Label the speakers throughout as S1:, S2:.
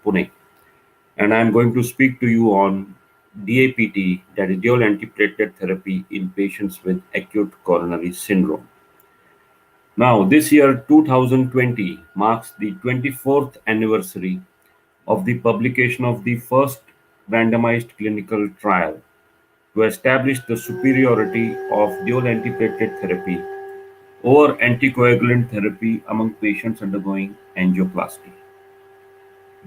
S1: Pune, and I'm going to speak to you on DAPT, that is dual antiplatelet therapy in patients with acute coronary syndrome. Now, this year 2020 marks the 24th anniversary of the publication of the first randomized clinical trial to establish the superiority of dual antiplatelet therapy over anticoagulant therapy among patients undergoing angioplasty.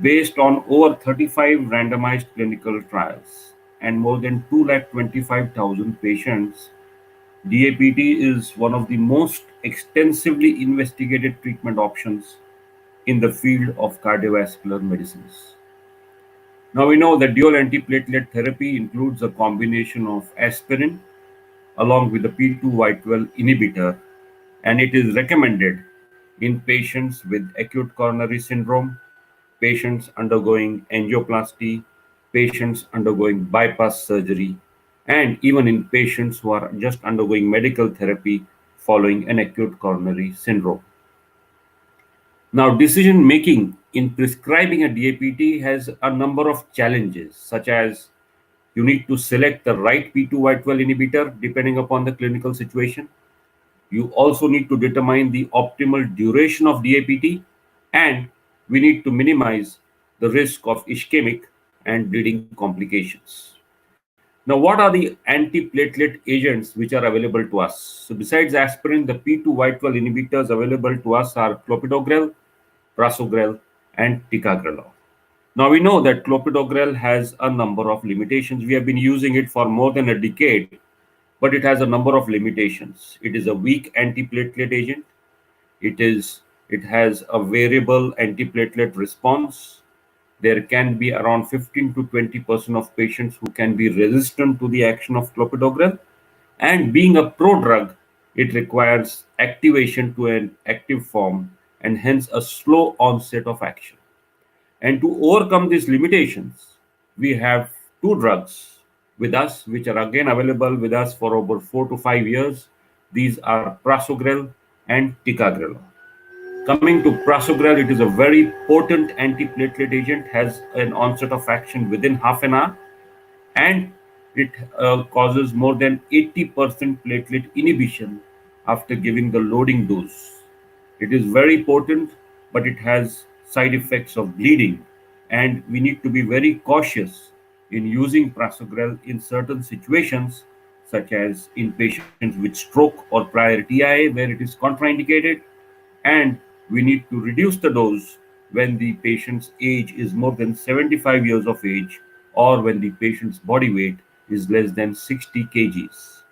S1: Based on over 35 randomized clinical trials and more than 225,000 patients, DAPT is one of the most extensively investigated treatment options in the field of cardiovascular medicines. Now we know that dual antiplatelet therapy includes a combination of aspirin along with the P2Y12 inhibitor, and it is recommended in patients with acute coronary syndrome, patients undergoing angioplasty, patients undergoing bypass surgery, and even in patients who are just undergoing medical therapy following an acute coronary syndrome. Now, decision making in prescribing a DAPT has a number of challenges, such as you need to select the right P2Y12 inhibitor depending upon the clinical situation. You also need to determine the optimal duration of DAPT, and we need to minimize the risk of ischemic and bleeding complications. Now, what are the antiplatelet agents which are available to us? So, besides aspirin, the P2Y12 inhibitors available to us are clopidogrel, prasugrel, and ticagrelor. Now, we know that clopidogrel has a number of limitations. We have been using it for more than a decade, but it has a number of limitations. It is a weak antiplatelet agent. It has a variable antiplatelet response. There can be around 15 to 20% of patients who can be resistant to the action of clopidogrel. And being a prodrug, it requires activation to an active form and hence a slow onset of action. And to overcome these limitations, we have two drugs with us, which are again available with us for over 4 to 5 years. These are prasugrel and ticagrelor. Coming to prasugrel, it is a very potent antiplatelet agent, has an onset of action within half an hour, and it causes more than 80% platelet inhibition after giving the loading dose. It is very potent, but it has side effects of bleeding, and we need to be very cautious in using prasugrel in certain situations, such as in patients with stroke or prior TIA, where it is contraindicated, and we need to reduce the dose when the patient's age is more than 75 years of age or when the patient's body weight is less than 60 kgs.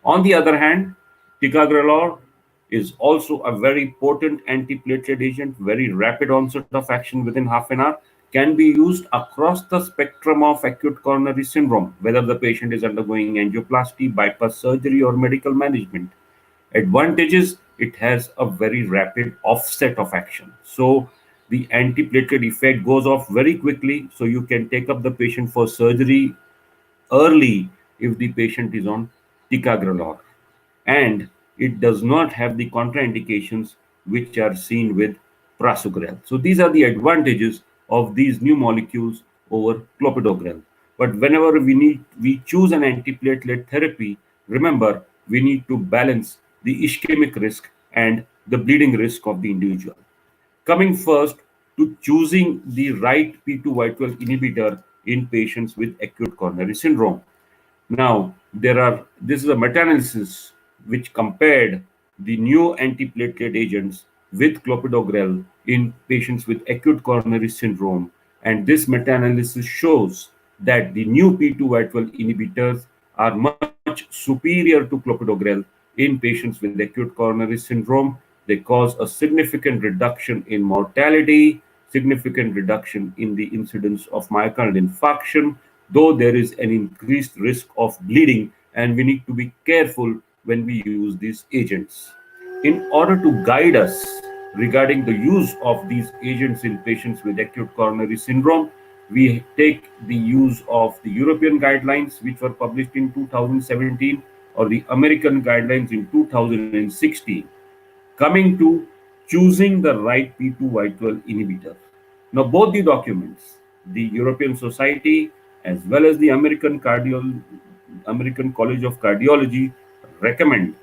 S1: On the other hand, ticagrelor is also a very potent antiplatelet agent, very rapid onset of action within half an hour, can be used across the spectrum of acute coronary syndrome, whether the patient is undergoing angioplasty, bypass surgery, or medical management. Advantages, it has a very rapid offset of action. So the antiplatelet effect goes off very quickly. So you can take up the patient for surgery early if the patient is on ticagrelor. And it does not have the contraindications which are seen with prasugrel. So these are the advantages of these new molecules over clopidogrel. But whenever we choose an antiplatelet therapy, remember we need to balance the ischemic risk and the bleeding risk of the individual. Coming first to choosing the right P2Y12 inhibitor in patients with acute coronary syndrome. Now, this is a meta-analysis which compared the new antiplatelet agents with clopidogrel in patients with acute coronary syndrome, and this meta-analysis shows that the new P2Y12 inhibitors are much superior to clopidogrel in patients with acute coronary syndrome. They cause a significant reduction in mortality, significant reduction in the incidence of myocardial infarction, though there is an increased risk of bleeding, and we need to be careful when we use these agents. In order to guide us regarding the use of these agents in patients with acute coronary syndrome, we take the use of the European guidelines, which were published in 2017, or the American guidelines in 2016. Coming to choosing the right P2Y12 inhibitor. Now, both the documents, the European Society as well as the American College of Cardiology, recommend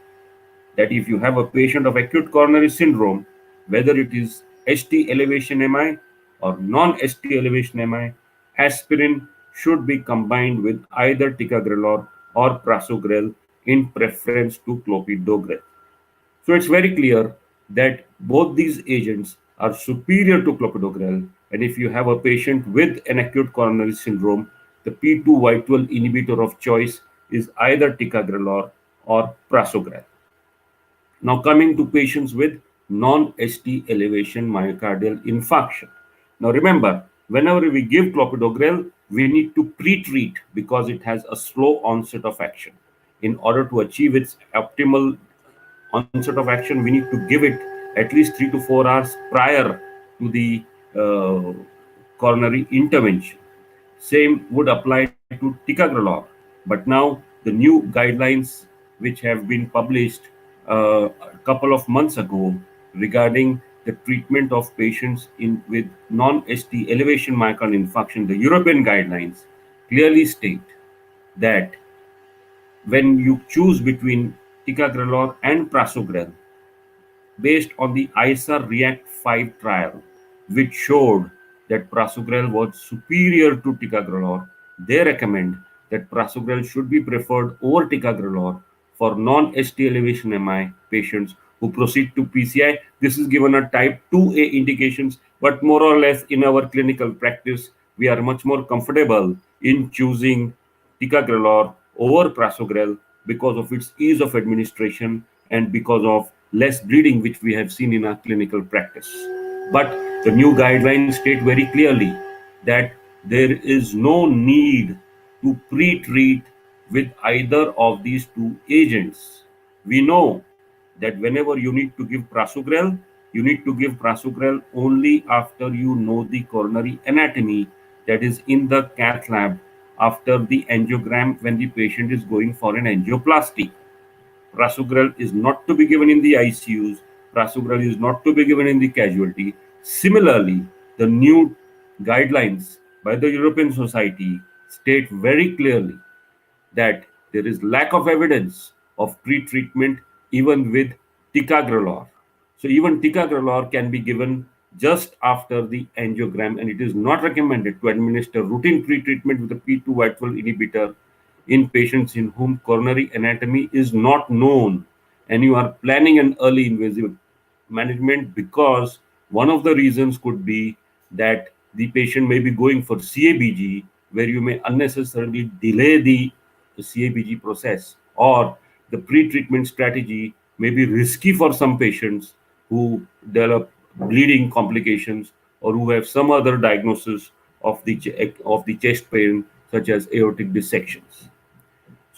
S1: that if you have a patient of acute coronary syndrome, whether it is ST elevation MI or non-ST elevation MI, aspirin should be combined with either ticagrelor or prasugrel in preference to clopidogrel. So it's very clear that both these agents are superior to clopidogrel, and if you have a patient with an acute coronary syndrome, the P2Y12 inhibitor of choice is either ticagrelor or prasugrel. Now, coming to patients with non-ST elevation myocardial infarction. Now, remember, whenever we give clopidogrel, we need to pre-treat because it has a slow onset of action. In order to achieve its optimal onset of action, we need to give it at least 3 to 4 hours prior to the uh, coronary intervention. Same would apply to ticagrelor. But now the new guidelines, which have been published a couple of months ago regarding the treatment of patients with non-ST elevation myocardial infarction, the European guidelines clearly state that when you choose between ticagrelor and prasugrel, based on the ISA React 5 trial, which showed that prasugrel was superior to ticagrelor, they recommend that prasugrel should be preferred over ticagrelor for non-ST elevation MI patients who proceed to PCI. This is given a type 2A indications, but more or less in our clinical practice, we are much more comfortable in choosing ticagrelor over prasugrel because of its ease of administration and because of less bleeding, which we have seen in our clinical practice. But the new guidelines state very clearly that there is no need to pre-treat with either of these two agents. We know that whenever you need to give prasugrel, you need to give prasugrel only after you know the coronary anatomy, that is in the cath lab after the angiogram when the patient is going for an angioplasty. Prasugrel is not to be given in the ICUs. Prasugrel is not to be given in the casualty. Similarly, the new guidelines by the European Society state very clearly that there is lack of evidence of pre-treatment even with ticagrelor. So even ticagrelor can be given just after the angiogram, and it is not recommended to administer routine pre-treatment with a P2Y12 inhibitor in patients in whom coronary anatomy is not known and you are planning an early invasive management, because one of the reasons could be that the patient may be going for CABG, where you may unnecessarily delay the CABG process, or the pre-treatment strategy may be risky for some patients who develop bleeding complications or who have some other diagnosis of the chest pain, such as aortic dissections.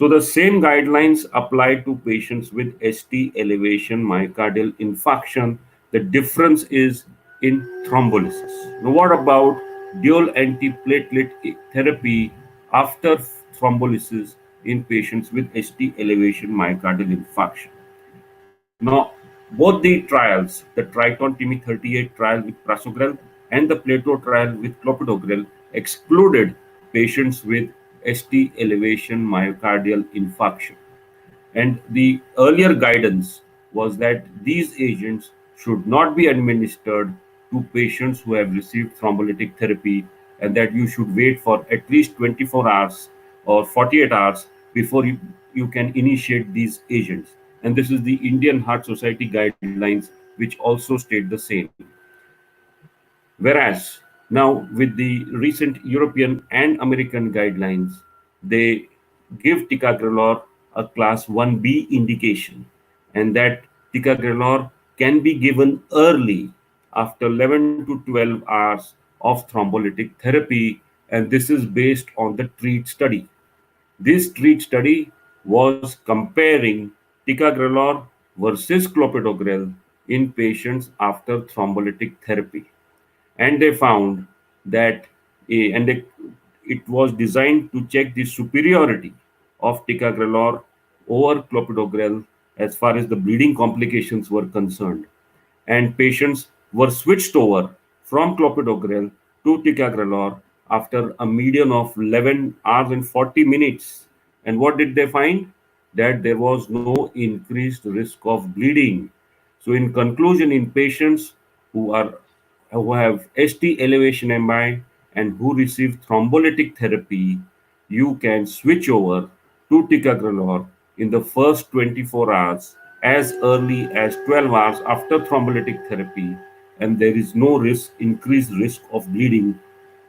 S1: So the same guidelines apply to patients with ST elevation myocardial infarction. The difference is in thrombolysis. Now, what about dual antiplatelet therapy after thrombolysis in patients with ST elevation myocardial infarction? Now, both the trials, the Triton TIMI 38 trial with prasugrel and the Plato trial with clopidogrel, excluded patients with ST elevation myocardial infarction. And the earlier guidance was that these agents should not be administered to patients who have received thrombolytic therapy, and that you should wait for at least 24 hours or 48 hours before you can initiate these agents. And this is the Indian Heart Society guidelines, which also state the same. Whereas now, with the recent European and American guidelines, they give ticagrelor a class 1B indication, and that ticagrelor can be given early after 11 to 12 hours of thrombolytic therapy, and this is based on the TREAT study. This TREAT study was comparing ticagrelor versus clopidogrel in patients after thrombolytic therapy, and they found that it was designed to check the superiority of ticagrelor over clopidogrel as far as the bleeding complications were concerned, and patients were switched over from clopidogrel to ticagrelor after a median of 11 hours and 40 minutes. And what did they find? That there was no increased risk of bleeding. So, in conclusion, in patients who are who have ST elevation MI and who receive thrombolytic therapy, you can switch over to ticagrelor in the first 24 hours as early as 12 hours after thrombolytic therapy, and there is no increased risk of bleeding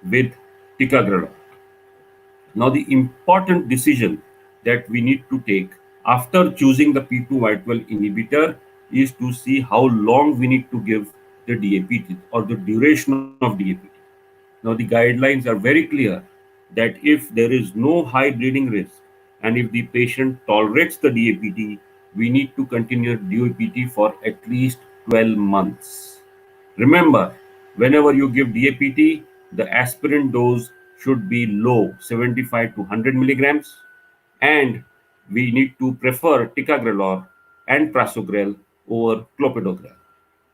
S1: with ticagrelor. Now, the important decision that we need to take after choosing the P2Y12 inhibitor is to see how long we need to give the DAPT or the duration of DAPT. Now, the guidelines are very clear that if there is no high bleeding risk and if the patient tolerates the DAPT, we need to continue DAPT for at least 12 months. Remember, whenever you give DAPT, the aspirin dose should be low, 75 to 100 milligrams, and we need to prefer ticagrelor and prasugrel over clopidogrel.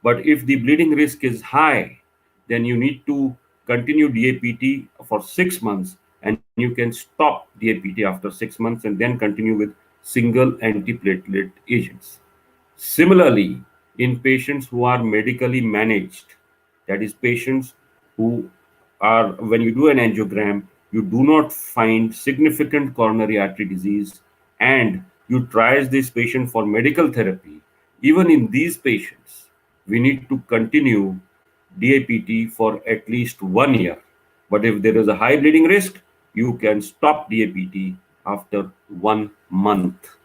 S1: But if the bleeding risk is high, then you need to continue DAPT for 6 months, and you can stop DAPT after 6 months and then continue with single antiplatelet agents. Similarly, in patients who are medically managed, that is, patients who are, when you do an angiogram, you do not find significant coronary artery disease, and you triage this patient for medical therapy, even in these patients, we need to continue DAPT for at least 1 year. But if there is a high bleeding risk, you can stop DAPT after 1 month.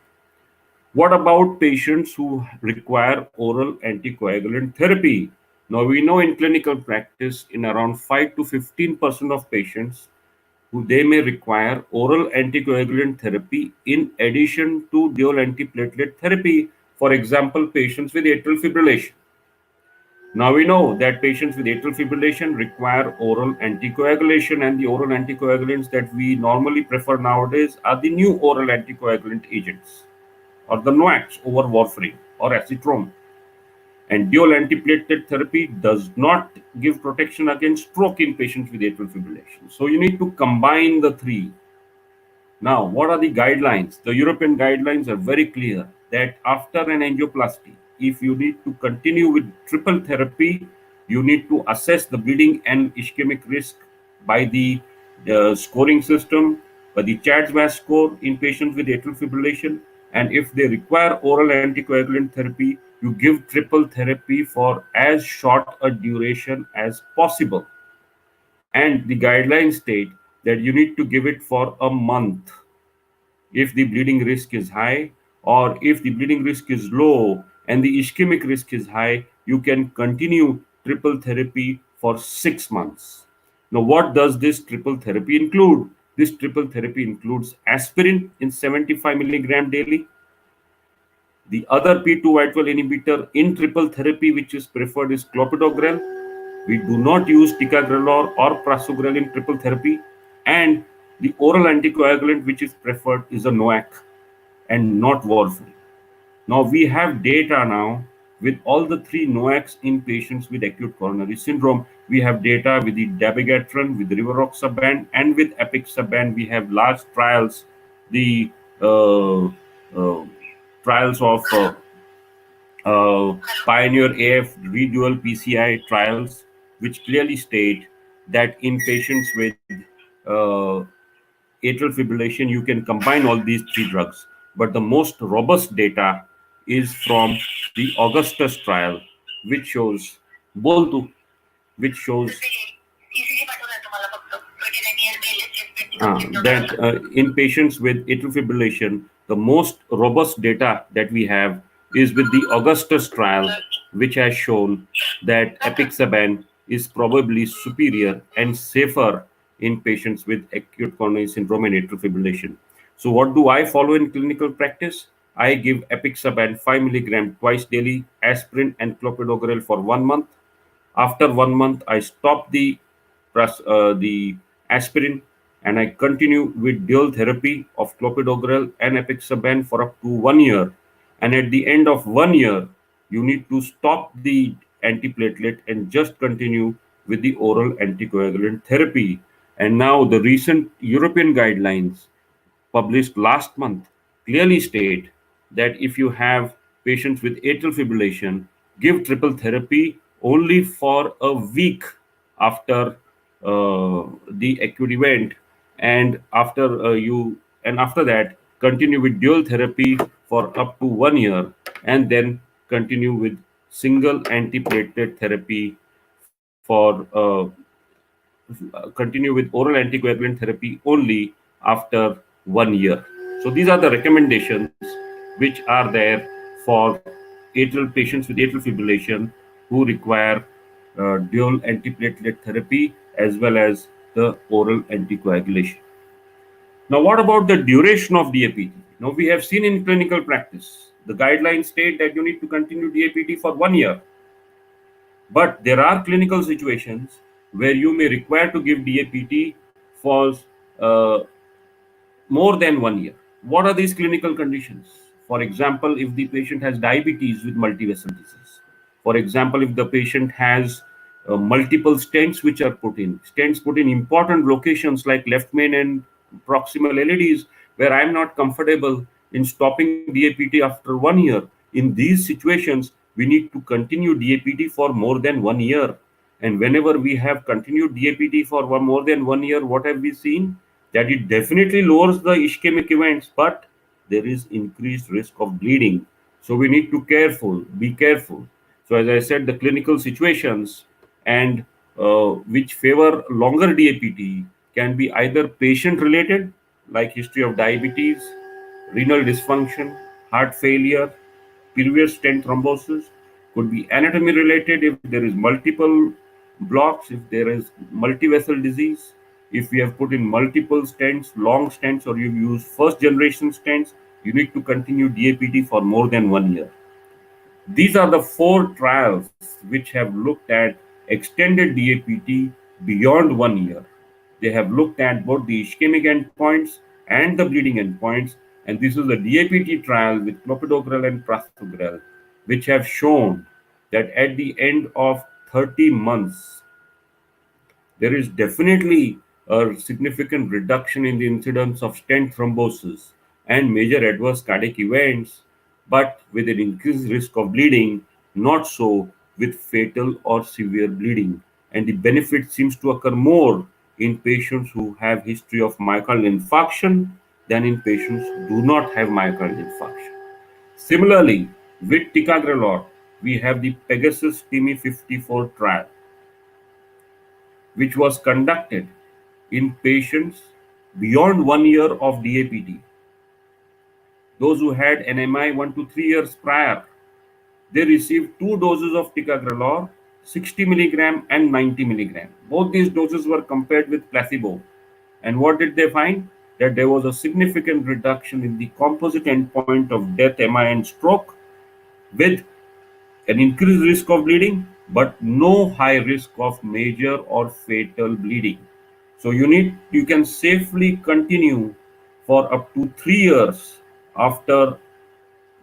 S1: What about patients who require oral anticoagulant therapy? Now, we know in clinical practice, in around 5 to 15% of patients, who they may require oral anticoagulant therapy in addition to dual antiplatelet therapy. For example, patients with atrial fibrillation. Now we know that patients with atrial fibrillation require oral anticoagulation, and the oral anticoagulants that we normally prefer nowadays are the new oral anticoagulant agents, or the NOACs over warfarin or acetron. And dual antiplatelet therapy does not give protection against stroke in patients with atrial fibrillation. So you need to combine the three. Now, what are the guidelines? The European guidelines are very clear that after an angioplasty, if you need to continue with triple therapy, you need to assess the bleeding and ischemic risk by the scoring system, by the CHADS-VAS score in patients with atrial fibrillation. And if they require oral anticoagulant therapy, you give triple therapy for as short a duration as possible. And the guidelines state that you need to give it for a month if the bleeding risk is high, or if the bleeding risk is low and the ischemic risk is high, you can continue triple therapy for 6 months. Now, what does this triple therapy include? This triple therapy includes aspirin in 75 milligram daily. The other P2Y12 inhibitor in triple therapy, which is preferred, is clopidogrel. We do not use ticagrelor or prasugrel in triple therapy, and the oral anticoagulant which is preferred is a NOAC and not warfarin. Now we have data now with all the three NOACs in patients with acute coronary syndrome. We have data with the dabigatran, with rivaroxaban, and with apixaban. We have large trials, the uh, uh, trials of Pioneer AF redual PCI trials, which clearly state that in patients with atrial fibrillation, you can combine all these three drugs. But the most robust data is from the Augustus trial, which shows both, which shows that in patients with atrial fibrillation, the most robust data that we have is with the Augustus trial, which has shown that apixaban is probably superior and safer in patients with acute coronary syndrome and atrial fibrillation. So, what do I follow in clinical practice? I give apixaban 5 milligram twice daily, aspirin and clopidogrel for 1 month. After 1 month, I stop the aspirin and I continue with dual therapy of clopidogrel and apixaban for up to 1 year. And at the end of 1 year, you need to stop the antiplatelet and just continue with the oral anticoagulant therapy. And now the recent European guidelines published last month clearly state that if you have patients with atrial fibrillation, give triple therapy only for a week after the acute event, and after that continue with dual therapy for up to 1 year, and then continue with single antiplatelet therapy for continue with oral anticoagulant therapy only after 1 year. So these are the recommendations which are there for atrial patients with atrial fibrillation who require dual antiplatelet therapy as well as the oral anticoagulation. Now, what about the duration of DAPT? Now, we have seen in clinical practice, the guidelines state that you need to continue DAPT for 1 year. But there are clinical situations where you may require to give DAPT for uh, more than 1 year. What are these clinical conditions? For example, if the patient has diabetes with multivessel disease. For example, if the patient has multiple stents which are put in, stents put in important locations like left main and proximal LEDs, where I'm not comfortable in stopping DAPT after 1 year. In these situations, we need to continue DAPT for more than 1 year. And whenever we have continued DAPT for more than 1 year, what have we seen? That it definitely lowers the ischemic events, but there is increased risk of bleeding. So we need to be careful. So as I said, the clinical situations and which favor longer DAPT can be either patient related, like history of diabetes, renal dysfunction, heart failure, previous stent thrombosis, could be anatomy related if there is multiple blocks, if there is multivessel disease, if we have put in multiple stents, long stents, or you use first generation stents, you need to continue DAPT for more than 1 year. These are the four trials which have looked at extended DAPT beyond 1 year. They have looked at both the ischemic endpoints and the bleeding endpoints, and this is the DAPT trial with clopidogrel and prasugrel, which have shown that at the end of 30 months, there is definitely a significant reduction in the incidence of stent thrombosis and major adverse cardiac events, but with an increased risk of bleeding, not so with fatal or severe bleeding. And the benefit seems to occur more in patients who have history of myocardial infarction than in patients who do not have myocardial infarction. Similarly, with ticagrelor, we have the Pegasus TIMI 54 trial, which was conducted in patients beyond 1 year of DAPT. Those who had an MI 1 to 3 years prior, they received two doses of ticagrelor, 60 milligram and 90 milligram. Both these doses were compared with placebo. And what did they find? That there was a significant reduction in the composite endpoint of death, MI, and stroke, with an increased risk of bleeding, but no high risk of major or fatal bleeding. So you can safely continue for up to 3 years after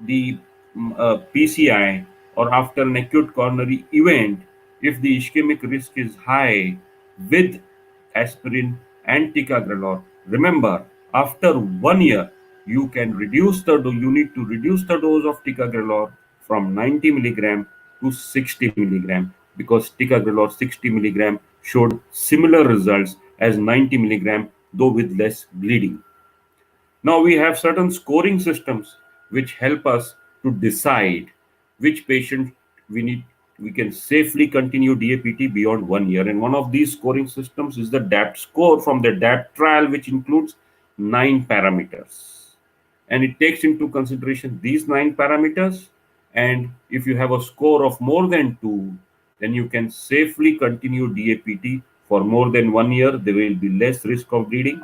S1: the PCI or after an acute coronary event if the ischemic risk is high with aspirin and ticagrelor. Remember, after 1 year, you need to reduce the dose of ticagrelor from 90 milligram to 60 milligram, because ticagrelor 60 milligram showed similar results as 90 milligram, though with less bleeding. Now we have certain scoring systems which help us to decide which patient we need we can safely continue DAPT beyond 1 year. And one of these scoring systems is the DAPT score from the DAPT trial, which includes 9 parameters. And it takes into consideration these 9 parameters. And if you have a score of more than 2, then you can safely continue DAPT for more than 1 year. There will be less risk of bleeding.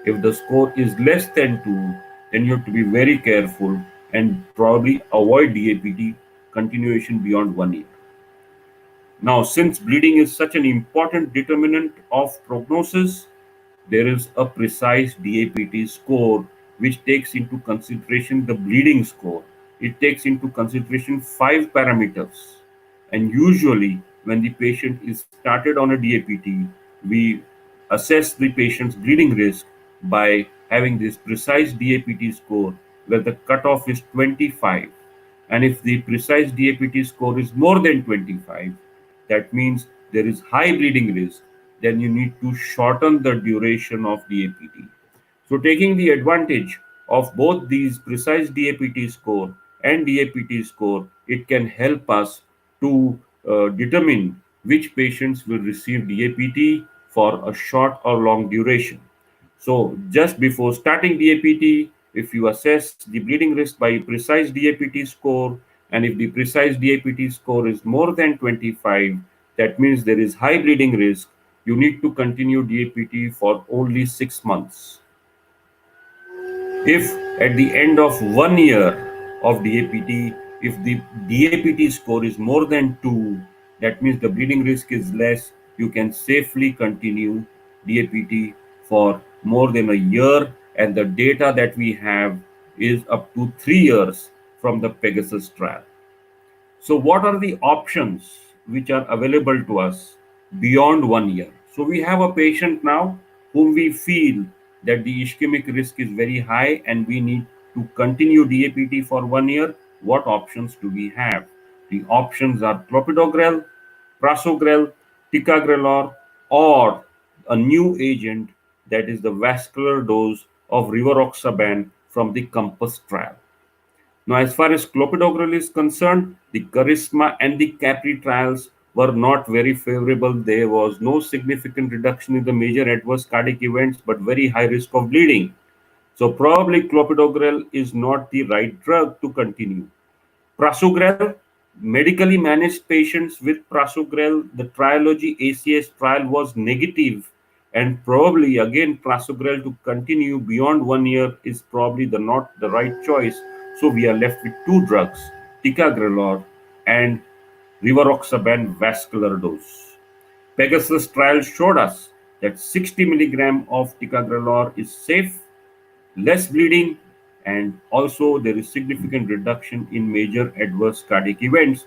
S1: If the score is less than 2, then you have to be very careful and probably avoid DAPT continuation beyond 1 year. Now, since bleeding is such an important determinant of prognosis, there is a precise DAPT score which takes into consideration the bleeding score. It takes into consideration 5 parameters, and usually when the patient is started on a DAPT, we assess the patient's bleeding risk by having this precise DAPT score where the cutoff is 25. And if the precise DAPT score is more than 25, that means there is high bleeding risk, then you need to shorten the duration of DAPT. So, taking the advantage of both these precise DAPT score and DAPT score, it can help us to determine which patients will receive DAPT for a short or long duration. So, just before starting DAPT, if you assess the bleeding risk by precise DAPT score, and if the precise DAPT score is more than 25, that means there is high bleeding risk. You need to continue DAPT for only 6 months. If at the end of 1 year of DAPT, if the DAPT score is more than 2, that means the bleeding risk is less, you can safely continue DAPT for more than a year, and the data that we have is up to 3 years from the Pegasus trial. So, what are the options which are available to us beyond 1 year? So, we have a patient now whom we feel that the ischemic risk is very high and we need to continue DAPT for 1 year. What options do we have? The options are clopidogrel, prasugrel, ticagrelor, or a new agent, that is the vascular dose of rivaroxaban from the COMPASS trial. Now, as far as clopidogrel is concerned, the Charisma and the Capri trials were not very favorable. There was no significant reduction in the major adverse cardiac events, but very high risk of bleeding. So, probably clopidogrel is not the right drug to continue. Prasugrel, medically managed patients with prasugrel, the Trilogy ACS trial was negative, and probably again prasugrel to continue beyond 1 year is probably not the right choice. So we are left with two drugs, ticagrelor and rivaroxaban vascular dose. Pegasus trial showed us that 60 milligram of ticagrelor is safe, less bleeding, and also there is significant reduction in major adverse cardiac events.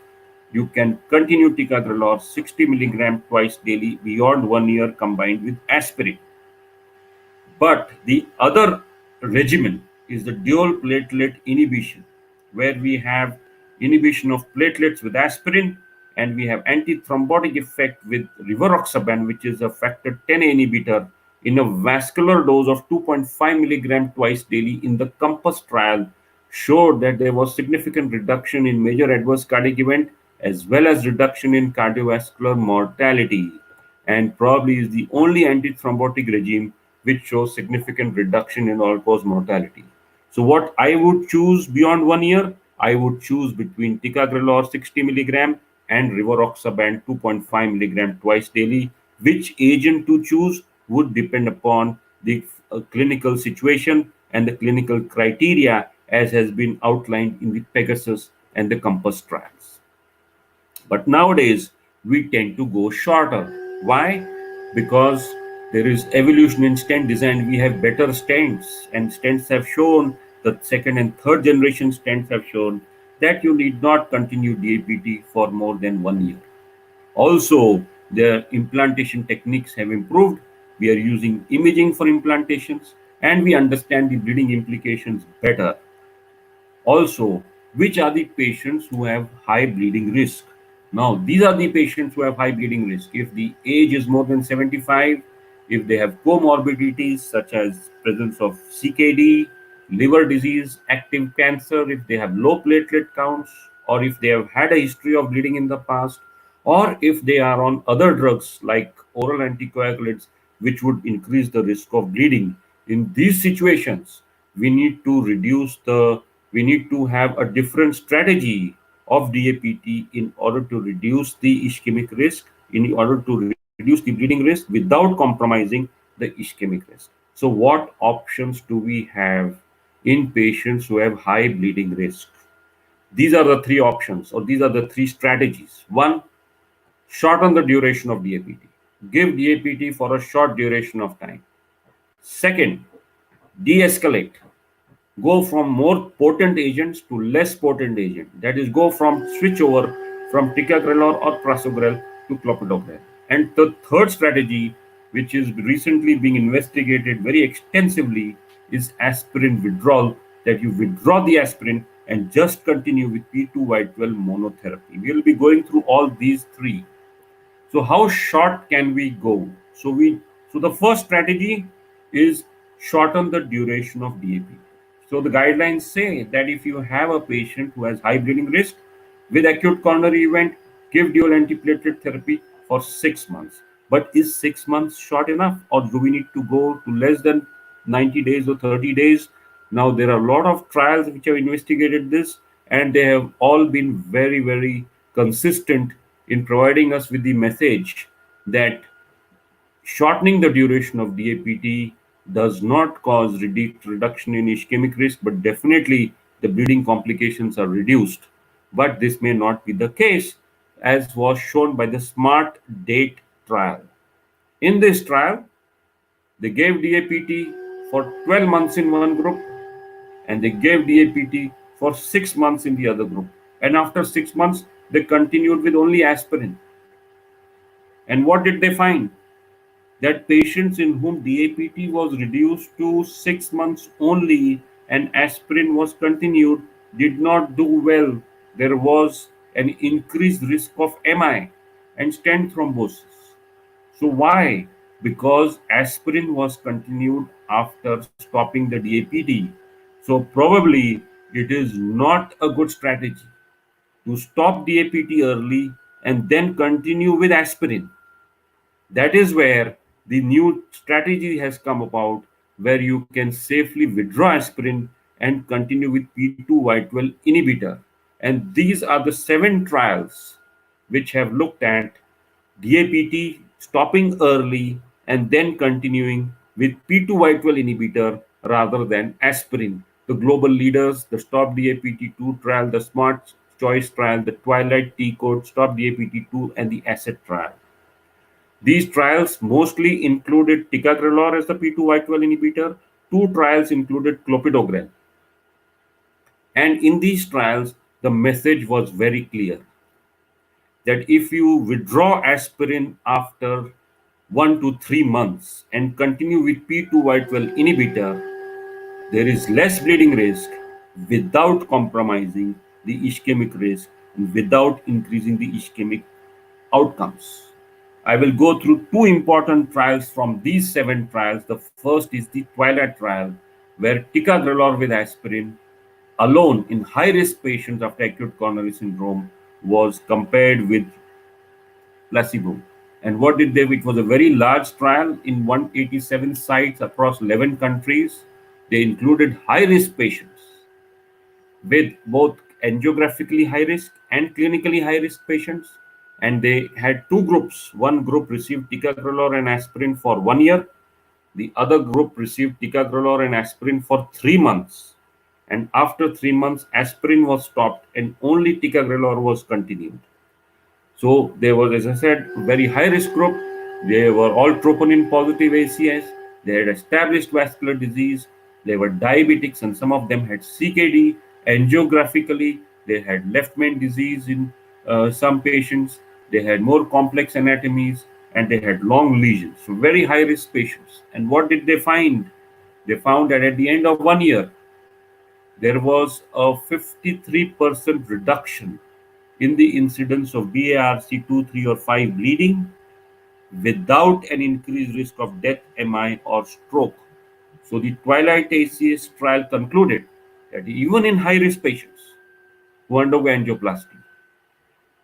S1: You can continue ticagrelor 60 milligram twice daily beyond 1 year combined with aspirin. But the other regimen is the dual platelet inhibition, where we have inhibition of platelets with aspirin, and we have antithrombotic effect with rivaroxaban, which is a factor 10 inhibitor in a vascular dose of 2.5 milligram twice daily. In the COMPASS trial, showed that there was significant reduction in major adverse cardiac event as well as reduction in cardiovascular mortality, and probably is the only antithrombotic regime which shows significant reduction in all-cause mortality. So what I would choose beyond 1 year, I would choose between ticagrelor 60 milligram and rivaroxaban 2.5 milligram twice daily. Which agent to choose would depend upon the clinical situation and the clinical criteria as has been outlined in the Pegasus and the COMPASS trials. But nowadays, we tend to go shorter. Why? Because there is evolution in stent design. We have better stents, and stents have shown, the second and third generation stents have shown that you need not continue DAPT for more than 1 year. Also, the implantation techniques have improved. We are using imaging for implantations, and we understand the bleeding implications better. Also, which are the patients who have high bleeding risk? Now, these are the patients who have high bleeding risk. If the age is more than 75, if they have comorbidities such as presence of CKD, liver disease, active cancer, if they have low platelet counts, or if they have had a history of bleeding in the past, or if they are on other drugs like oral anticoagulants, which would increase the risk of bleeding. In these situations, we need to reduce the we need to have a different strategy of DAPT in order to reduce the ischemic risk, in order to reduce the bleeding risk without compromising the ischemic risk. So, what options do we have in patients who have high bleeding risk? These are the three options, or these are the three strategies. One, shorten the duration of DAPT. Give DAPT for a short duration of time. Second, de-escalate. Go from more potent agents to less potent agent. That is, go from switch over from ticagrelor or prasugrel to clopidogrel. And the third strategy, which is recently being investigated very extensively, is aspirin withdrawal, that you withdraw the aspirin and just continue with P2Y12 monotherapy. We will be going through all these three. So how short can we go? So the first strategy is shorten the duration of DAPT. So the guidelines say that if you have a patient who has high bleeding risk with acute coronary event, give dual antiplatelet therapy for 6 months. But is 6 months short enough, or do we need to go to less than 90 days or 30 days? Now there are a lot of trials which have investigated this, and they have all been very, very consistent in providing us with the message that shortening the duration of DAPT does not cause reduction in ischemic risk, but definitely the bleeding complications are reduced. But this may not be the case, as was shown by the SMART DATE trial. In this trial, they gave DAPT for 12 months in one group, and they gave DAPT for 6 months in the other group. And after 6 months, they continued with only aspirin. And what did they find? That patients in whom DAPT was reduced to 6 months only and aspirin was continued did not do well. There was an increased risk of MI and stent thrombosis. So, why? Because aspirin was continued after stopping the DAPT. So, probably it is not a good strategy to stop DAPT early and then continue with aspirin. That is where the new strategy has come about, where you can safely withdraw aspirin and continue with P2Y12 inhibitor. And these are the 7 trials which have looked at DAPT stopping early and then continuing with P2Y12 inhibitor rather than aspirin. The global leaders, the Stop DAPT2 trial, the Smart Choice trial, the TWILIGHT TICO, Stop DAPT2, and the ASSET trial. These trials mostly included ticagrelor as the P2Y12 inhibitor. 2 trials included clopidogrel. And in these trials, the message was very clear that if you withdraw aspirin after 1 to 3 months and continue with P2Y12 inhibitor, there is less bleeding risk without compromising the ischemic risk and without increasing the ischemic outcomes. I will go through 2 important trials from these 7 trials. The first is the TWILIGHT trial, where ticagrelor with aspirin alone in high-risk patients after acute coronary syndrome was compared with placebo. And what did they? It was a very large trial in 187 sites across 11 countries. They included high-risk patients with both angiographically high risk and clinically high risk patients. And they had 2 groups. One group received ticagrelor and aspirin for 1 year. The other group received ticagrelor and aspirin for 3 months. And after 3 months, aspirin was stopped and only ticagrelor was continued. So there was, as I said, very high risk group. They were all troponin positive ACS. They had established vascular disease. They were diabetics, and some of them had CKD. Angiographically, they had left main disease in some patients. They had more complex anatomies, and they had long lesions. So very high risk patients. And what did they find? They found that at the end of 1 year, there was a 53% reduction in the incidence of DARC2, 3, or 5 bleeding without an increased risk of death, MI, or stroke. So the TWILIGHT ACS trial concluded that even in high-risk patients who undergo angioplasty,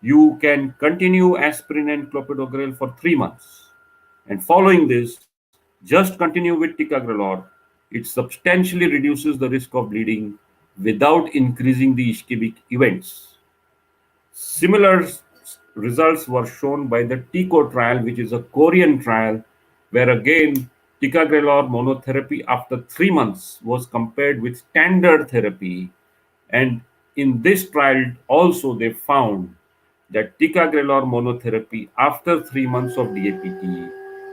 S1: you can continue aspirin and clopidogrel for 3 months. And following this, just continue with ticagrelor. It substantially reduces the risk of bleeding without increasing the ischemic events. Similar results were shown by the TICO trial, which is a Korean trial, where again ticagrelor monotherapy after 3 months was compared with standard therapy. And in this trial, also they found that ticagrelor monotherapy after 3 months of DAPT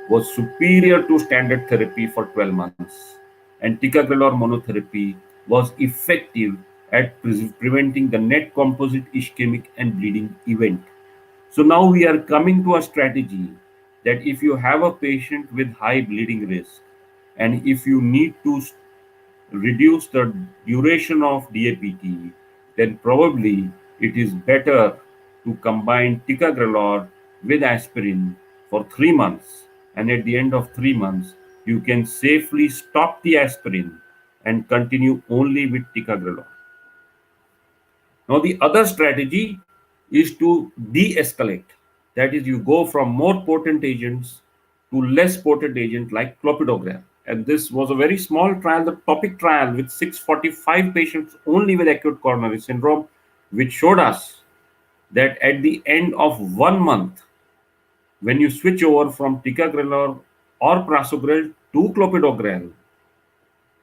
S1: was superior to standard therapy for 12 months. And ticagrelor monotherapy was effective at preventing the net composite ischemic and bleeding event. So now we are coming to a strategy that if you have a patient with high bleeding risk and if you need to reduce the duration of DAPT, then probably it is better to combine ticagrelor with aspirin for 3 months. And at the end of 3 months, you can safely stop the aspirin and continue only with ticagrelor. Now, the other strategy is to de-escalate. That is, you go from more potent agents to less potent agent like clopidogrel. And this was a very small trial, the topic trial with 645 patients only with acute coronary syndrome, which showed us that at the end of 1 month, when you switch over from ticagrelor or prasugrel to clopidogrel,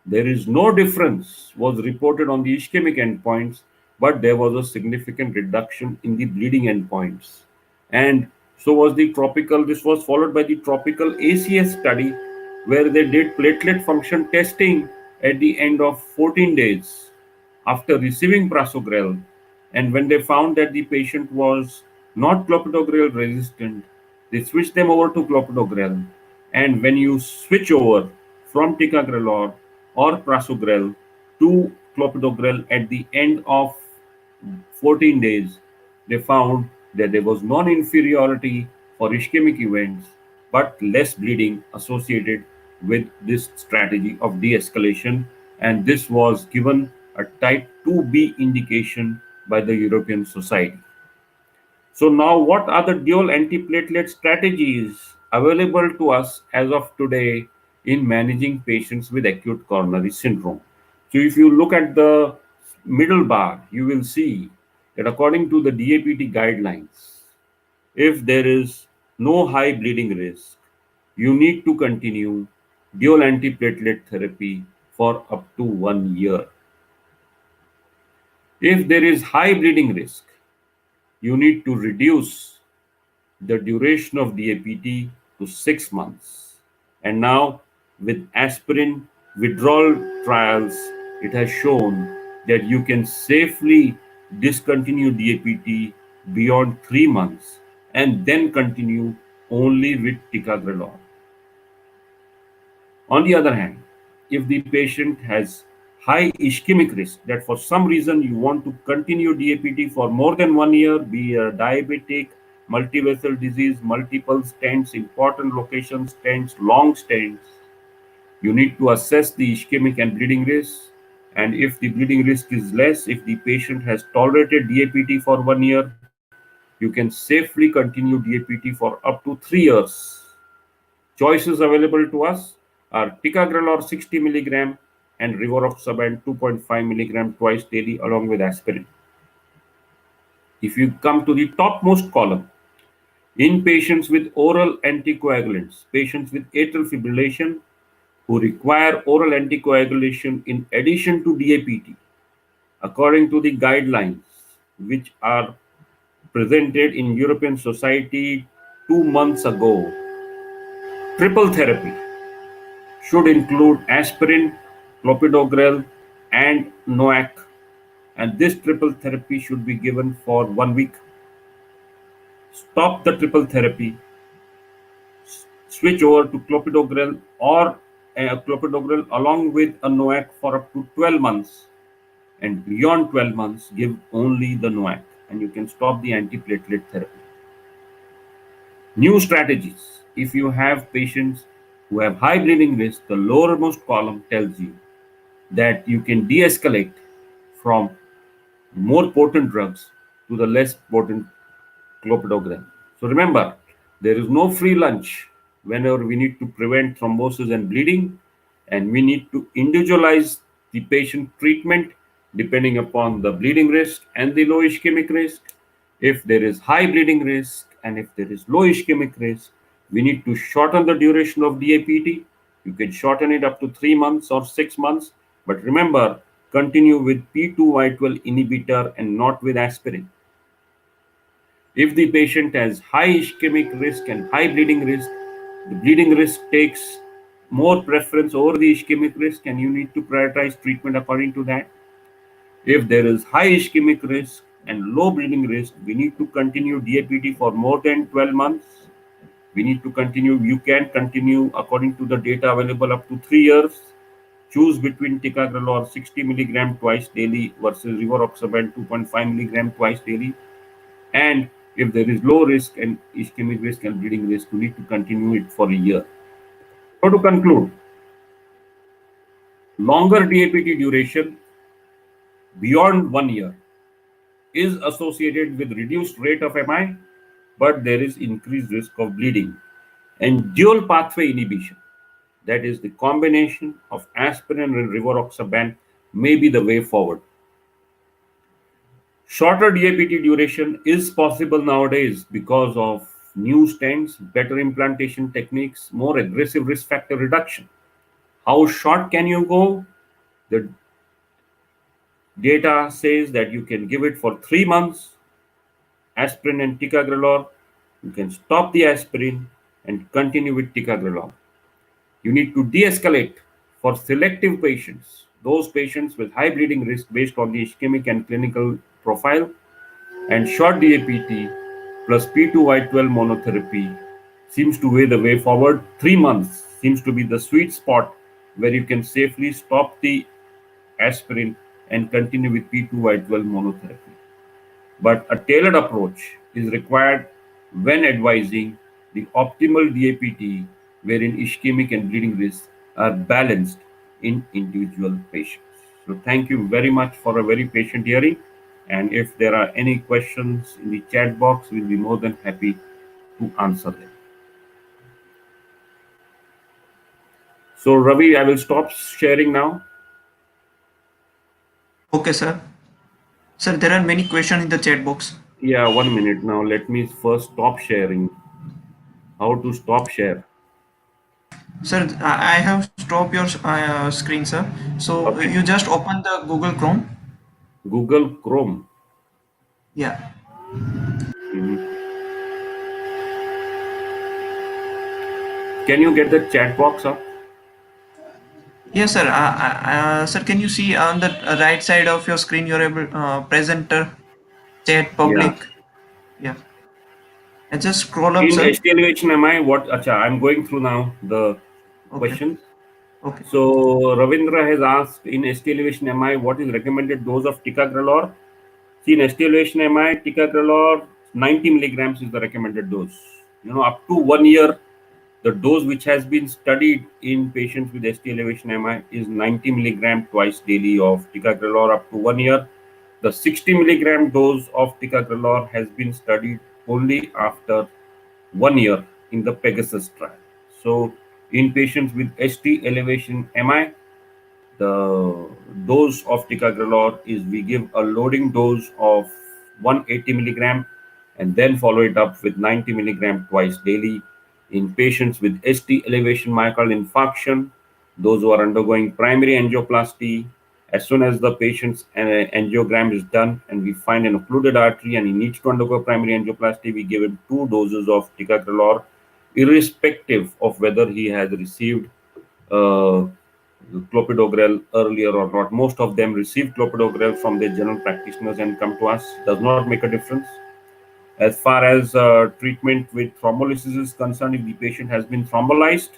S1: there is no difference was reported on the ischemic endpoints, but there was a significant reduction in the bleeding endpoints. And so was the tropical, this was followed by the tropical ACS study, where they did platelet function testing at the end of 14 days after receiving prasugrel. And when they found that the patient was not clopidogrel resistant, they switched them over to clopidogrel. And when you switch over from ticagrelor or prasugrel to clopidogrel at the end of 14 days, they found that there was non-inferiority for ischemic events, but less bleeding associated with this strategy of de-escalation. And this was given a type 2B indication by the European Society. So now what are the dual antiplatelet strategies available to us as of today in managing patients with acute coronary syndrome? So if you look at the middle bar, you will see that according to the DAPT guidelines, if there is no high bleeding risk, you need to continue dual antiplatelet therapy for up to 1 year. If there is high bleeding risk, you need to reduce the duration of DAPT to 6 months. And now, with aspirin withdrawal trials, it has shown that you can safely discontinue DAPT beyond 3 months and then continue only with ticagrelor. On the other hand, if the patient has high ischemic risk, that for some reason you want to continue DAPT for more than 1 year, be a diabetic, multivessel disease, multiple stents, important location stents, long stents, you need to assess the ischemic and bleeding risk. And if the bleeding risk is less, if the patient has tolerated DAPT for 1 year, you can safely continue DAPT for up to 3 years. Choices available to us are ticagrelor 60 milligram and rivaroxaban 2.5 milligram twice daily along with aspirin. If you come to the topmost column, in patients with oral anticoagulants, patients with atrial fibrillation who require oral anticoagulation in addition to DAPT, according to the guidelines which are presented in European Society 2 months ago, triple therapy should include aspirin, clopidogrel, and NOAC. And this triple therapy should be given for 1 week. Stop the triple therapy, switch over to clopidogrel or clopidogrel along with a NOAC for up to 12 months. And beyond 12 months, give only the NOAC and you can stop the antiplatelet therapy. New strategies. If you have patients who have high bleeding risk, the lowermost column tells you that you can de-escalate from more potent drugs to the less potent clopidogrel. So remember, there is no free lunch whenever we need to prevent thrombosis and bleeding, and we need to individualize the patient treatment depending upon the bleeding risk and the low ischemic risk. If there is high bleeding risk and if there is low ischemic risk, we need to shorten the duration of DAPT. You can shorten it up to 3 months or 6 months, but remember, continue with P2Y12 inhibitor and not with aspirin. If the patient has high ischemic risk and high bleeding risk, the bleeding risk takes more preference over the ischemic risk and you need to prioritize treatment according to that. If there is high ischemic risk, and low bleeding risk, we need to continue DAPT for more than 12 months. We need to continue, you can continue according to the data available up to 3 years. Choose between ticagrelor 60 milligram twice daily versus rivaroxaban 2.5 milligram twice daily. And if there is low risk and ischemic risk and bleeding risk, you need to continue it for a year. So to conclude, longer DAPT duration beyond 1 year is associated with reduced rate of MI, but there is increased risk of bleeding. And dual pathway inhibition, that is the combination of aspirin and rivaroxaban, may be the way forward. Shorter DAPT duration is possible nowadays because of new stents, better implantation techniques, more aggressive risk factor reduction. How short can you go? The data says that you can give it for 3 months, aspirin and ticagrelor. You can stop the aspirin and continue with ticagrelor. You need to de-escalate for selective patients, those patients with high bleeding risk based on the ischemic and clinical profile, and short DAPT plus P2Y12 monotherapy seems to be the way forward. 3 months seems to be the sweet spot where you can safely stop the aspirin and continue with P2Y12 monotherapy. But a tailored approach is required when advising the optimal DAPT, wherein ischemic and bleeding risks are balanced in individual patients. So thank you very much for a very patient hearing. And if there are any questions in the chat box, we'll be more than happy to answer them. So Ravi, I will stop sharing now.
S2: Okay, sir. Sir, there are many questions in the chat box.
S1: Yeah, 1 minute now. Let me first stop sharing. How to stop share?
S2: Sir, I have stopped your screen, sir. So
S1: Okay.
S2: you just open the Google Chrome.
S1: Google Chrome.
S2: Yeah.
S1: Mhm. Can you get the chat box up?
S2: Yes, sir. Sir, can you see on the right side of your screen your able presenter, chat,
S1: Yeah.
S2: public? Yeah. And just scroll up,
S1: In
S2: sir.
S1: ST elevation, am I what? Acha, I'm going through now the
S2: Okay.
S1: questions.
S2: Okay.
S1: So Ravindra has asked in ST elevation, am I what is recommended dose of ticagrelor? See, in ST elevation, am I ticagrelor 90 milligrams is the recommended dose. Up to 1 year, the dose which has been studied in patients with ST elevation MI is 90 milligram twice daily of ticagrelor up to 1 year. The 60 milligram dose of ticagrelor has been studied only after 1 year in the Pegasus trial. So, in patients with ST elevation MI, the dose of ticagrelor is we give a loading dose of 180 milligram and then follow it up with 90 milligram twice daily. In patients with ST elevation myocardial infarction, those who are undergoing primary angioplasty, as soon as the patient's angiogram is done and we find an occluded artery and he needs to undergo primary angioplasty, we give him 2 doses of ticagrelor, irrespective of whether he has received uh, clopidogrel earlier or not. Most of them receive clopidogrel from their general practitioners and come to us. Does not make a difference. As far as treatment with thrombolysis is concerned, if the patient has been thrombolized,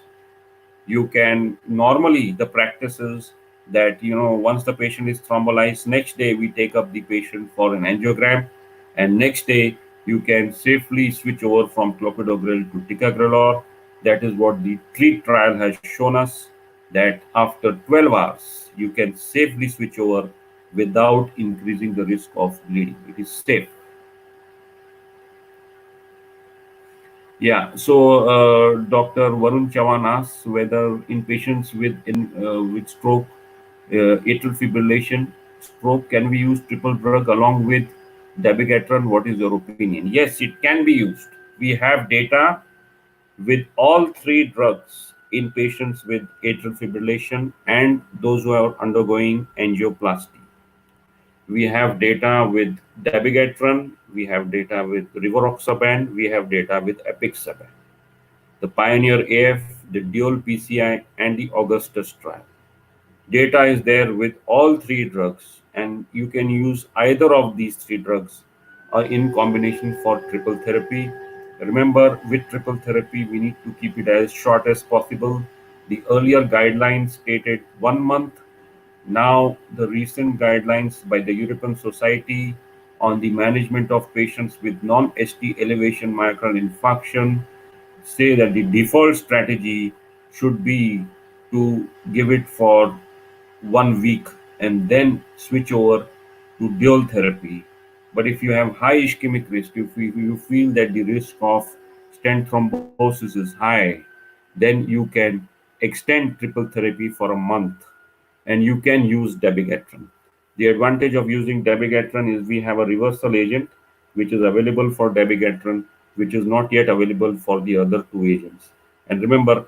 S1: you can normally the practice is that once the patient is thrombolized, next day we take up the patient for an angiogram, and next day you can safely switch over from clopidogrel to ticagrelor. That is what the treat trial has shown us, that after 12 hours you can safely switch over without increasing the risk of bleeding. It is safe. Yeah, so Dr. Varun Chavan asks whether in patients with stroke, atrial fibrillation, stroke, can we use triple drug along with dabigatran? What is your opinion? Yes, it can be used. We have data with all three drugs in patients with atrial fibrillation and those who are undergoing angioplasty. We have data with dabigatran, we have data with rivaroxaban, we have data with apixaban, the Pioneer AF, the dual PCI, and the Augustus trial. Data is there with all three drugs and you can use either of these three drugs in combination for triple therapy. Remember, with triple therapy, we need to keep it as short as possible. The earlier guidelines stated 1 month. Now, the recent guidelines by the European Society on the management of patients with non-ST elevation myocardial infarction say that the default strategy should be to give it for 1 week and then switch over to dual therapy. But if you have high ischemic risk, if you feel that the risk of stent thrombosis is high, then you can extend triple therapy for a month and you can use dabigatran. The advantage of using dabigatran is we have a reversal agent which is available for dabigatran, which is not yet available for the other two agents. And remember,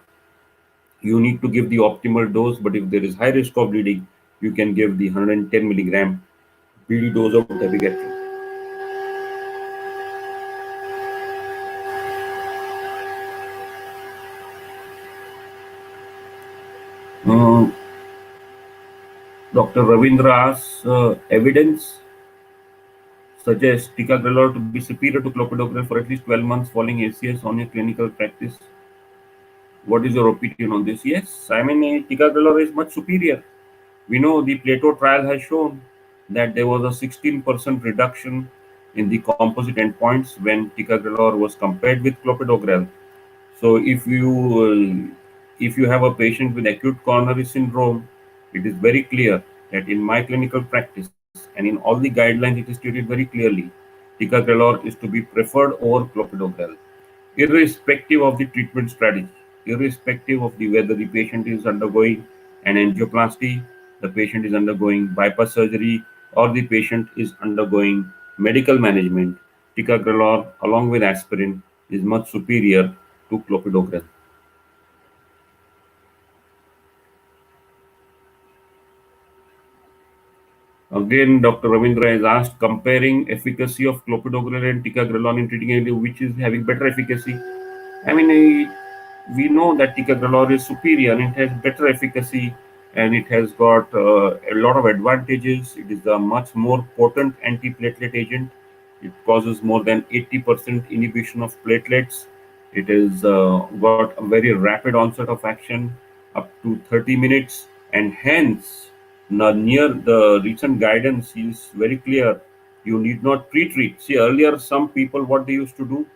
S1: you need to give the optimal dose, but if there is high risk of bleeding, you can give the 110 milligram BD dose of dabigatran. Uh, Dr. Ravindra asks, evidence suggests ticagrelor to be superior to clopidogrel for at least 12 months following ACS on your clinical practice. What is your opinion on this? Yes, I mean, ticagrelor is much superior. We know the Plato trial has shown that there was a 16% reduction in the composite endpoints when ticagrelor was compared with clopidogrel. So if you have a patient with acute coronary syndrome, it is very clear that in my clinical practice and in all the guidelines it is stated very clearly, ticagrelor is to be preferred over clopidogrel, irrespective of the treatment strategy, irrespective of the whether the patient is undergoing an angioplasty, the patient is undergoing bypass surgery, or the patient is undergoing medical management. Ticagrelor, along with aspirin, is much superior to clopidogrel. Again, Dr. Ravindra has asked, comparing efficacy of clopidogrel and ticagrelor in treating ALD, which is having better efficacy. I mean, we know that ticagrelor is superior and it has better efficacy and it has got a lot of advantages. It is a much more potent antiplatelet agent. It causes more than 80% inhibition of platelets. It has got a very rapid onset of action, up to 30 minutes, and hence, near the recent guidance is very clear. You need not pre-treat. See, earlier, some people, what they used to do,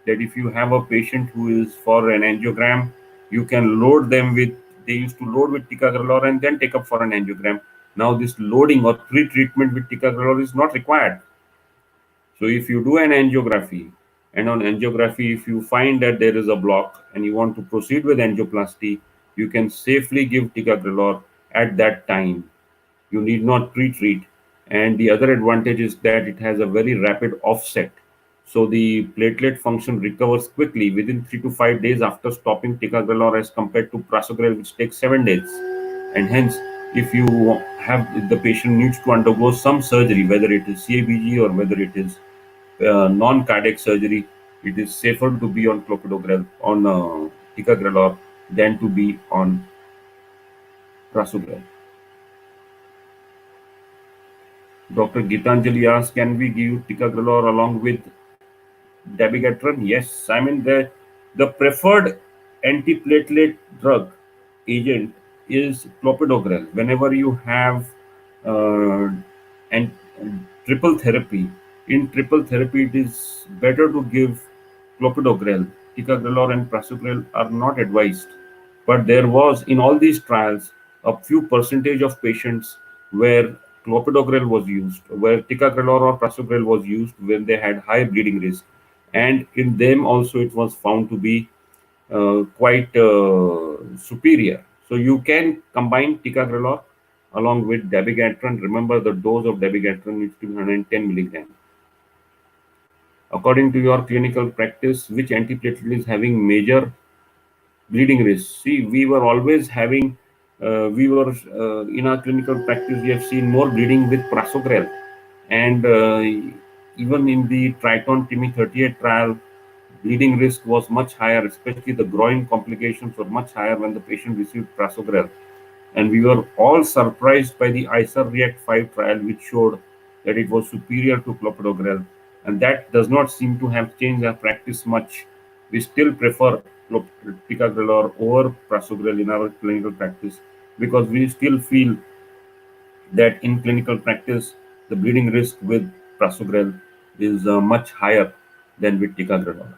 S1: that if you have a patient who is for an angiogram, you can load them with, they used to load with ticagrelor and then take up for an angiogram. Now this loading or pre-treatment with ticagrelor is not required. So if you do an angiography, and on angiography, if you find that there is a block and you want to proceed with angioplasty, you can safely give ticagrelor at that time. You need not pre-treat. And the other advantage is that it has a very rapid offset. So the platelet function recovers quickly within 3 to 5 days after stopping ticagrelor as compared to prasugrel, which takes 7 days. And hence, if the patient needs to undergo some surgery, whether it is CABG or whether it is non-cardiac surgery, it is safer to be on clopidogrel, on ticagrelor, than to be on prasugrel. Dr. Gitanjali asks, can we give ticagrelor along with dabigatran? Yes. I mean, the preferred antiplatelet drug agent is clopidogrel. Whenever you have uh, and triple therapy, in triple therapy, it is better to give clopidogrel. Ticagrelor and prasugrel are not advised. But there was, in all these trials, a few percentage of patients where clopidogrel was used, where ticagrelor or prasugrel was used when they had high bleeding risk. And in them also it was found to be quite superior. So you can combine ticagrelor along with dabigatran. Remember, the dose of dabigatran needs to be 110 milligram. According to your clinical practice, which antiplatelet is having major bleeding risk? See, we were always having, we were in our clinical practice, we have seen more bleeding with prasugrel. And even in the Triton TIMI 38 trial, bleeding risk was much higher, especially the groin complications were much higher when the patient received prasugrel. And we were all surprised by the ICER React 5 trial, which showed that it was superior to clopidogrel. And that does not seem to have changed our practice much. We still prefer ticagrelor over prasugrel in our clinical practice because we still feel that in clinical practice, the bleeding risk with prasugrel is much higher than with ticagrelor.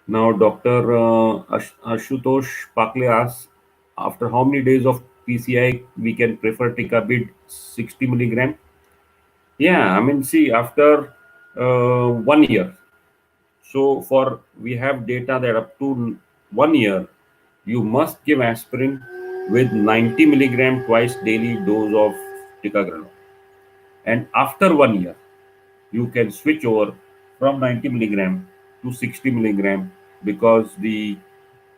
S1: Now, Dr. Ashutosh Pakle asks, after how many days of PCI we can prefer Ticabid 60 milligram? Yeah, I mean, see, after 1 year. So, for we have data that up to 1 year, you must give aspirin with 90 milligram twice daily dose of ticagrelor. And after 1 year, you can switch over from 90 milligram to 60 milligram because the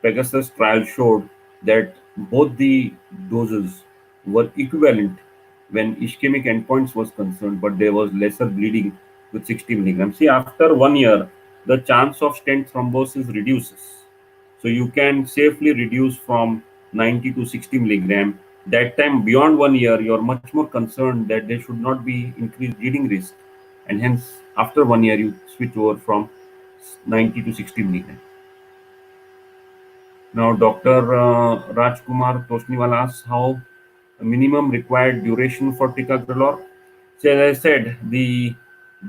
S1: Pegasus trial showed that both the doses were equivalent when ischemic endpoints was concerned, but there was lesser bleeding with 60 milligrams. See, after 1 year, the chance of stent thrombosis reduces. So you can safely reduce from 90 to 60 milligram. That time beyond 1 year, you're much more concerned that there should not be increased bleeding risk. And hence, after 1 year, you switch over from 90 to 60 milligram. Now, Dr. Rajkumar Toshniwal asks how minimum required duration for ticagrelor. So, as I said, the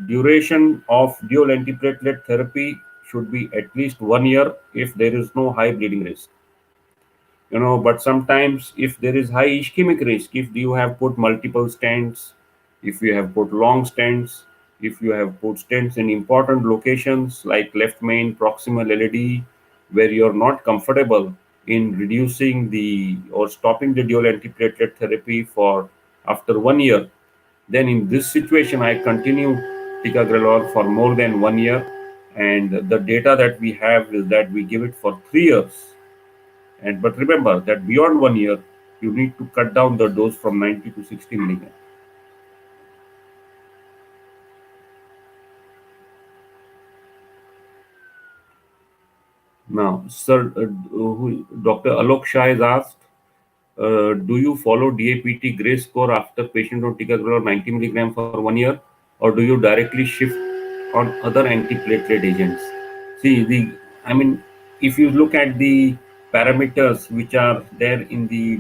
S1: duration of dual antiplatelet therapy should be at least 1 year if there is no high bleeding risk. But sometimes if there is high ischemic risk, if you have put multiple stents, if you have put long stents, if you have put stents in important locations like left main proximal led, where you're not comfortable in reducing the or stopping the dual antiplatelet therapy for after 1 year, then in this situation I continue ticagrelor for more than 1 year. And the data that we have is that we give it for 3 years. And but remember that beyond 1 year, you need to cut down the dose from 90 to 60 milligram. Now, sir, Dr. Alok Shah is asked, do you follow DAPT gray score after patient on ticagrelor 90 milligram for 1 year, or do you directly shift on other antiplatelet agents? See, I mean, if you look at the parameters which are there in the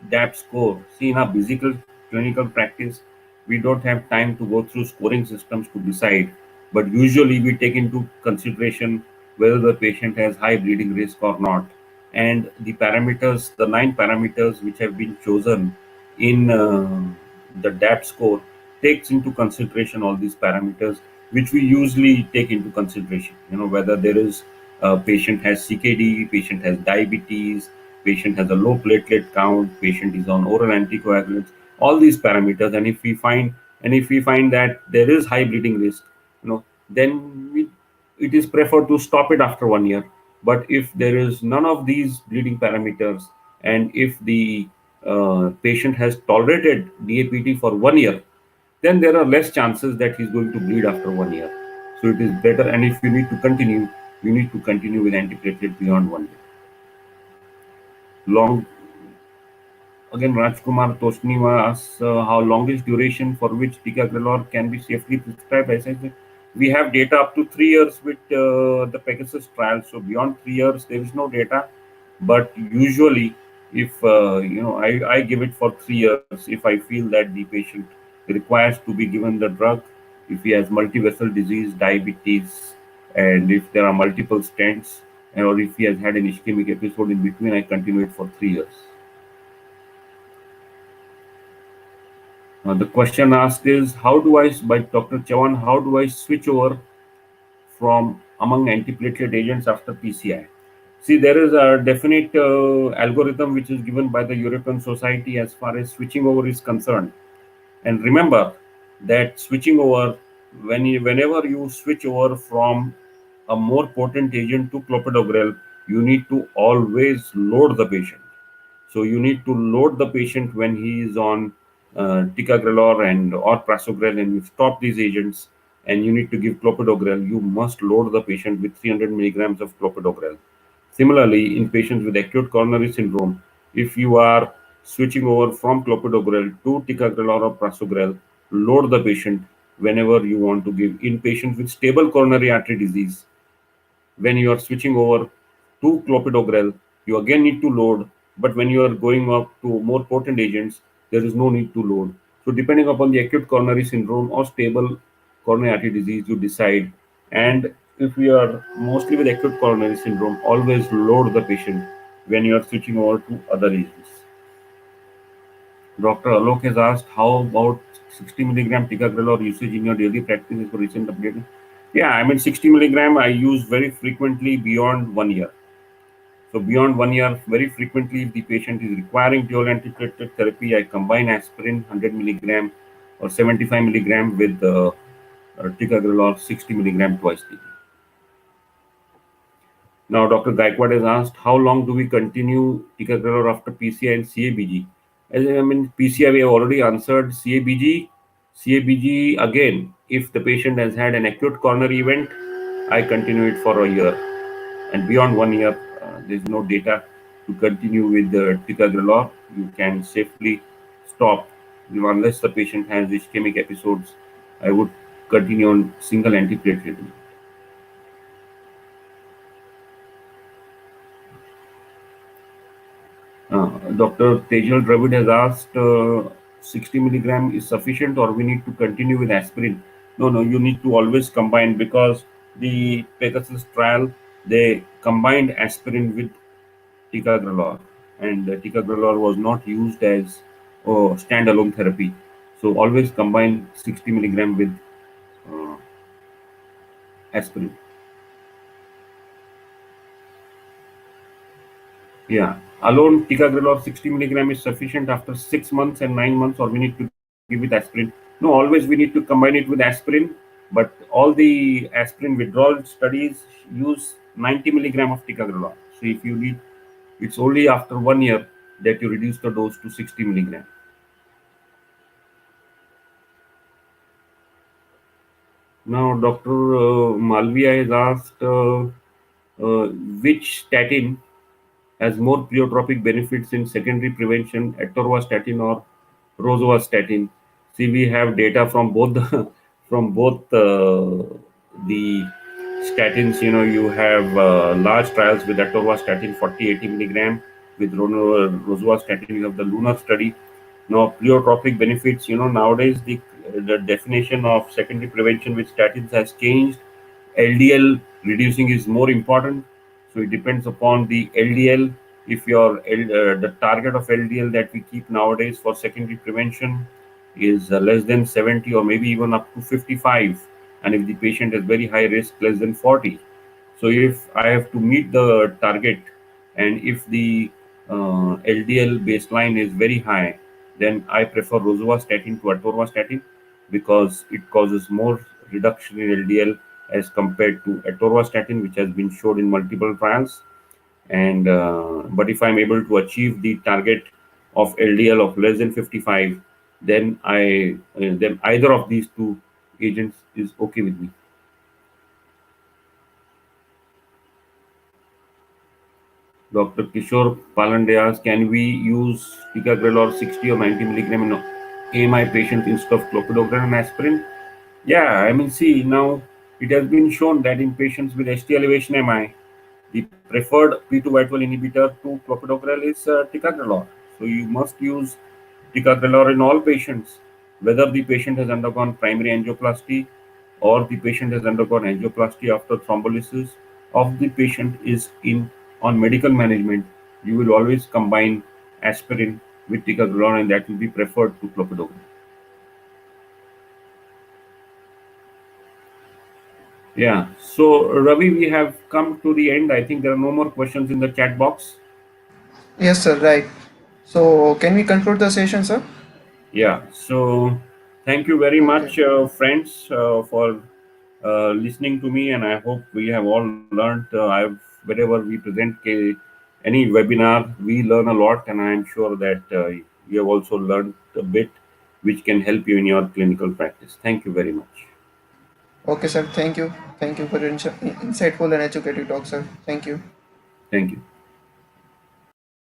S1: DAPT score, see, in our clinical practice, we don't have time to go through scoring systems to decide, but usually we take into consideration whether the patient has high bleeding risk or not. And the parameters, the 9 parameters which have been chosen in the DAPT score, takes into consideration all these parameters, which we usually take into consideration. Whether there is patient has CKD, patient has diabetes, patient has a low platelet count, patient is on oral anticoagulants, all these parameters. And if we find that there is high bleeding risk, then it is preferred to stop it after 1 year. But if there is none of these bleeding parameters, and if the patient has tolerated DAPT for 1 year, then there are less chances that he's going to bleed after 1 year. So it is better. And if you need to continue, you need to continue with antiplatelet beyond 1 year. Long Again, Rajkumar Tosniwa asks how longest duration for which ticagrelor can be safely prescribed. As I said, we have data up to 3 years with the Pegasus trial. So beyond 3 years, there is no data. But usually, if I give it for 3 years, if I feel that the patient requires to be given the drug, if he has multivessel disease, diabetes, and if there are multiple stents, or if he has had an ischemic episode in between, I continue it for 3 years. The question asked is, how do I, by Dr. Chavan, how do I switch over from among antiplatelet agents after PCI? See, there is a definite algorithm which is given by the European Society as far as switching over is concerned. And remember that switching over, whenever you switch over from a more potent agent to clopidogrel, you need to always load the patient. So you need to load the patient when he is on ticagrelor and or prasugrel, and you stop these agents, and you need to give clopidogrel. You must load the patient with 300 milligrams of clopidogrel. Similarly, in patients with acute coronary syndrome, if you are switching over from clopidogrel to ticagrelor or prasugrel, load the patient whenever you want to give. In patients with stable coronary artery disease, when you are switching over to clopidogrel, you again need to load, but when you are going up to more potent agents, there is no need to load. So depending upon the acute coronary syndrome or stable coronary artery disease, you decide. And if you are mostly with acute coronary syndrome, always load the patient when you are switching over to other agents. Dr. Alok has asked, how about 60 milligram ticagrelor usage in your daily practice for recent updating? Yeah, I mean 60 milligram I use very frequently beyond 1 year. So beyond 1 year, very frequently, if the patient is requiring dual antiplatelet therapy, I combine aspirin 100 milligram or 75 milligram with ticagrelor 60 milligram twice daily. Now, Dr. Gaikwad has asked, how long do we continue ticagrelor after PCI and CABG? As I mean, PCI we have already answered. CABG again. If the patient has had an acute coronary event, I continue it for a year, and beyond 1 year, there is no data to continue with the ticagrelor. You can safely stop, unless the patient has ischemic episodes. I would continue on single antiplatelet. Dr. Tejal Dravid has asked, 60 milligram is sufficient or we need to continue with aspirin? No, no, you need to always combine, because the Pegasus trial, they combined aspirin with ticagrelor, and ticagrelor was not used as standalone therapy. So always combine 60 milligram with uh, aspirin. Yeah. Alone ticagrelor 60 milligram is sufficient after 6 months and 9 months, or we need to give it aspirin? No, always we need to combine it with aspirin, but all the aspirin withdrawal studies use 90 milligram of ticagrelor. So if you need, it's only after 1 year that you reduce the dose to 60 milligram. Now, Dr. Malviya has asked, which statin has more pleiotropic benefits in secondary prevention, atorvastatin or rosuvastatin? See, we have data from both the from both the statins. You know, you have large trials with atorvastatin 40-80 milligram. With rosuvastatin, you have the lunar study. Now, pleiotropic benefits. You know, nowadays the definition of secondary prevention with statins has changed. LDL reducing is more important. So it depends upon the LDL. If the target of LDL that we keep nowadays for secondary prevention is less than 70 or maybe even up to 55, and if the patient has very high risk, less than 40. So if I have to meet the target, and if the LDL baseline is very high, then I prefer rosuvastatin to atorvastatin, because it causes more reduction in LDL as compared to atorvastatin, which has been showed in multiple trials. And but if I'm able to achieve the target of LDL of less than 55, then either of these two agents is okay with me. Dr. Kishore Palande asks, can we use ticagrelor 60 or 90 milligram in AMI patients instead of clopidogrel and aspirin? Yeah, I mean, see, now it has been shown that in patients with ST elevation MI, the preferred P2Y12 inhibitor to clopidogrel is ticagrelor. So you must use ticagrelor in all patients, whether the patient has undergone primary angioplasty or the patient has undergone angioplasty after thrombolysis, of the patient is in on medical management. You will always combine aspirin with ticagrelor, and that will be preferred to clopidogrel. Yeah. So Ravi, we have come to the end. I think there are no more questions in the chat box.
S2: Yes, sir. Right. So, can we conclude the session, sir?
S1: Yeah. So thank you very
S2: Okay.
S1: much, friends, for listening to me, and I hope we have all learned. Whenever we present any webinar, we learn a lot, and I am sure that you have also learned a bit, which can help you in your clinical practice. Thank you very much.
S2: Okay, sir. Thank you. Thank you for your insightful and educated talk, sir. Thank you.
S1: Thank you.